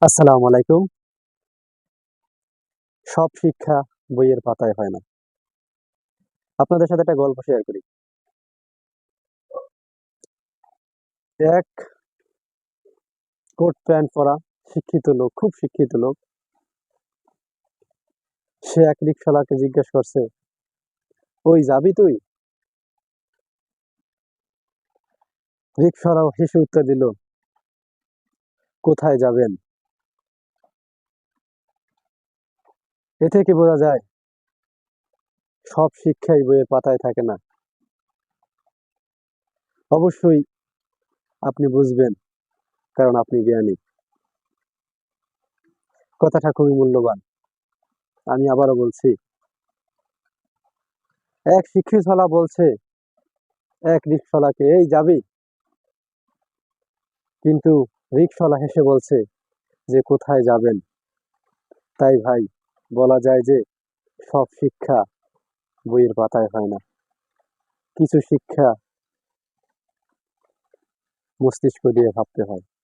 আসসালামু আলাইকুম। সব শিক্ষা বইয়ের পাতায় হয় না। আপনাদের সাথে একটা গল্প শেয়ার করি। এক কোট প্যান্ট পরা শিক্ষিত লোক, খুব শিক্ষিত লোক। সে এক রিকশাওয়ালাকে জিজ্ঞেস করছে, "ওই যাবি তুই?" রিকশাওয়ালা হেসে উত্তর দিল, "কোথায় যাবেন?" এ থেকে বোঝা যায় সব শিক্ষাই বইয়ের পাতায় থাকে না। অবশ্যই আপনি বুঝবেন, কারণ আপনি জ্ঞানী। কথাটা খুবই মূল্যবান। আমি আবারও বলছি, এক শিক্ষিতওয়ালা বলছে এক রিকশাওয়ালাকে, "এই যাবি?" কিন্তু রিকশাওয়ালা হেসে বলছে যে, "কোথায় যাবেন?" তাই ভাই, বলা যায় যে সব শিক্ষা বইয়ের পাতায় হয় না। কিছু শিক্ষা মস্তিষ্ক দিয়ে ভাবতে হয়।